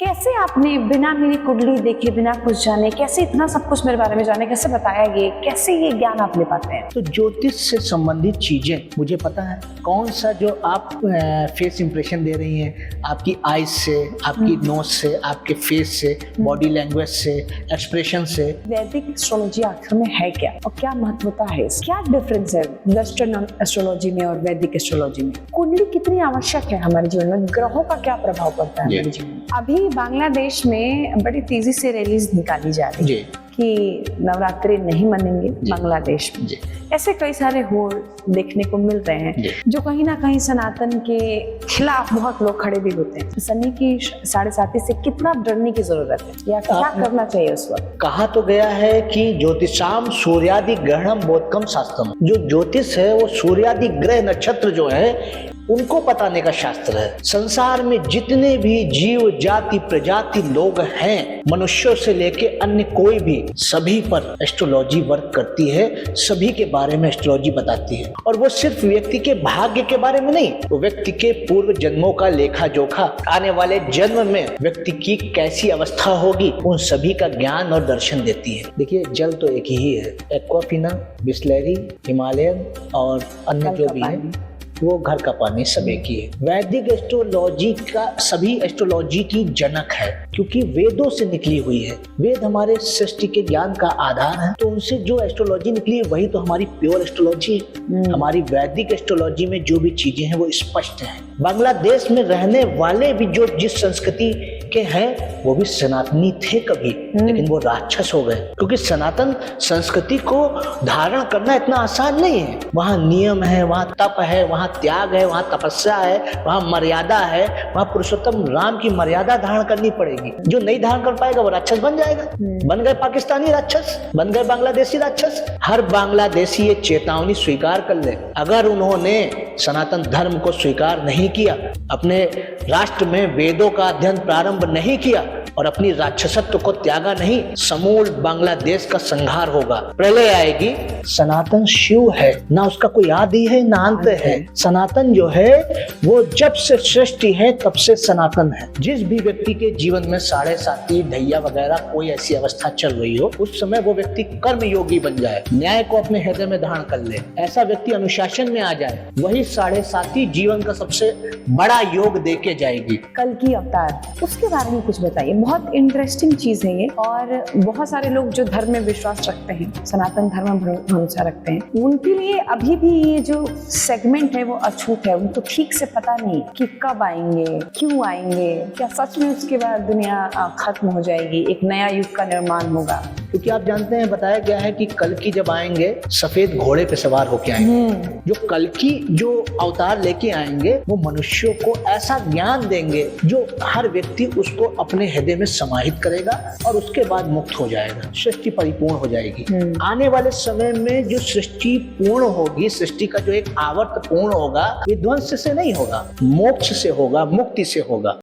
कैसे आपने बिना मेरी कुंडली देखे, बिना कुछ जाने, कैसे इतना सब कुछ मेरे बारे में जाने, कैसे बताया ये, कैसे ये ज्ञान आप ले पाते हैं? तो ज्योतिष से संबंधित चीजें मुझे पता है। कौन सा जो आप फेस इंप्रेशन दे रही हैं, आपकी आईज से, आपकी नोज से, आपके फेस से, बॉडी लैंग्वेज से, एक्सप्रेशन से। वैदिक एस्ट्रोलॉजी आखिर में है क्या और क्या महत्वता है, क्या डिफरेंस है वेस्टर्न एस्ट्रोलॉजी में और वैदिक एस्ट्रोलॉजी में? कुंडली कितनी आवश्यक है हमारे जीवन में, ग्रहों का क्या प्रभाव पड़ता है हमारे जीवन में? अभी बांग्लादेश में बड़ी तेजी से रैलीज निकाली जा रही है कि नवरात्रि नहीं मनेंगे बांग्लादेश में। ऐसे कई सारे होड़ देखने को मिल रहे हैं जो कहीं ना कहीं सनातन के खिलाफ बहुत लोग खड़े भी होते हैं। शनि की 7.5 से कितना डरने की जरूरत है या क्या करना चाहिए उस वक्त? कहा तो गया है कि ज्योतिषाम सूर्यादि ग्रहणम बोधकम शास्त्रम। जो ज्योतिष है वो सूर्यादि ग्रह नक्षत्र जो है उनको बताने का शास्त्र है। संसार में जितने भी जीव जाति प्रजाति लोग हैं, मनुष्यों से लेके अन्य कोई भी, सभी पर एस्ट्रोलॉजी वर्क करती है, सभी के बारे में एस्ट्रोलॉजी बताती है। और वो सिर्फ व्यक्ति के भाग्य के बारे में नहीं, वो व्यक्ति के पूर्व जन्मों का लेखा जोखा, आने वाले जन्म में व्यक्ति की कैसी अवस्था होगी, उन सभी का ज्ञान और दर्शन देती है। देखिए, जल तो एक ही है, एक्वाफिना, बिस्लेरी, हिमालयन और अन्य जो भी है वो घर का पानी सब एक ही है। वैदिक एस्ट्रोलॉजी का सभी एस्ट्रोलॉजी की जनक है, क्योंकि वेदों से निकली हुई है। वेद हमारे सृष्टि के ज्ञान का आधार है, तो उनसे जो एस्ट्रोलॉजी निकली है वही तो हमारी प्योर एस्ट्रोलॉजी है। हमारी वैदिक एस्ट्रोलॉजी में जो भी चीजें हैं वो स्पष्ट हैं। बांग्लादेश में रहने वाले भी जो जिस संस्कृति के हैं वो भी सनातनी थे कभी, लेकिन वो राक्षस हो गए, क्योंकि सनातन संस्कृति को धारण करना इतना आसान नहीं है। वहाँ नियम है, वहाँ तप है, वहाँ त्याग है, वहाँ तपस्या है, वहाँ मर्यादा है, वहाँ पुरुषोत्तम राम की मर्यादा धारण करनी पड़ेगी। जो नहीं धारण कर पाएगा वो राक्षस बन जाएगा। बन गए पाकिस्तानी राक्षस, बन गए बांग्लादेशी राक्षस। हर बांग्लादेशी ये चेतावनी स्वीकार कर ले, अगर उन्होंने सनातन धर्म को स्वीकार नहीं किया, अपने राष्ट्र में वेदों का अध्ययन प्रारंभ नहीं किया और अपनी राक्षसत्व को त्यागा नहीं, समूल बांग्लादेश का संहार होगा। प्रलय आएगी। सनातन शिव है, ना उसका कोई आदि है ना अंत है। सनातन जो है वो जब से सृष्टि है तब से सनातन है। जिस भी व्यक्ति के जीवन में 7.5 ढैया वगैरह कोई ऐसी अवस्था चल रही हो, उस समय वो व्यक्ति कर्म योगी बन जाए, न्याय को अपने हृदय में धारण कर ले, ऐसा व्यक्ति अनुशासन में आ जाए, वही 7.5 जीवन का सबसे बड़ा योग देके जाएगी। कल की अवतार, उसके बारे में कुछ बताइए। बहुत इंटरेस्टिंग चीज है ये, और बहुत सारे लोग जो धर्म में विश्वास रखते हैं, सनातन धर्म में भरोसा रखते हैं, उनके लिए अभी भी ये जो सेगमेंट है वो अछूत है। उनको ठीक से पता नहीं कि कब आएंगे, क्यों आएंगे, क्या सच में उसके बाद दुनिया खत्म हो जाएगी, एक नया युग का निर्माण होगा? क्योंकि आप जानते हैं, बताया गया है कि कल की जब आएंगे सफेद घोड़े पे सवार होके आएंगे। जो कल की जो अवतार लेके आएंगे वो मनुष्यों को ऐसा ज्ञान देंगे जो हर व्यक्ति उसको अपने हृदय में समाहित करेगा और उसके बाद मुक्त हो जाएगा, सृष्टि परिपूर्ण हो जाएगी। आने वाले समय में जो सृष्टि पूर्ण होगी, सृष्टि का जो एक आवर्त पूर्ण होगा, ये ध्वंस से नहीं होगा, मोक्ष से होगा, मुक्ति से होगा।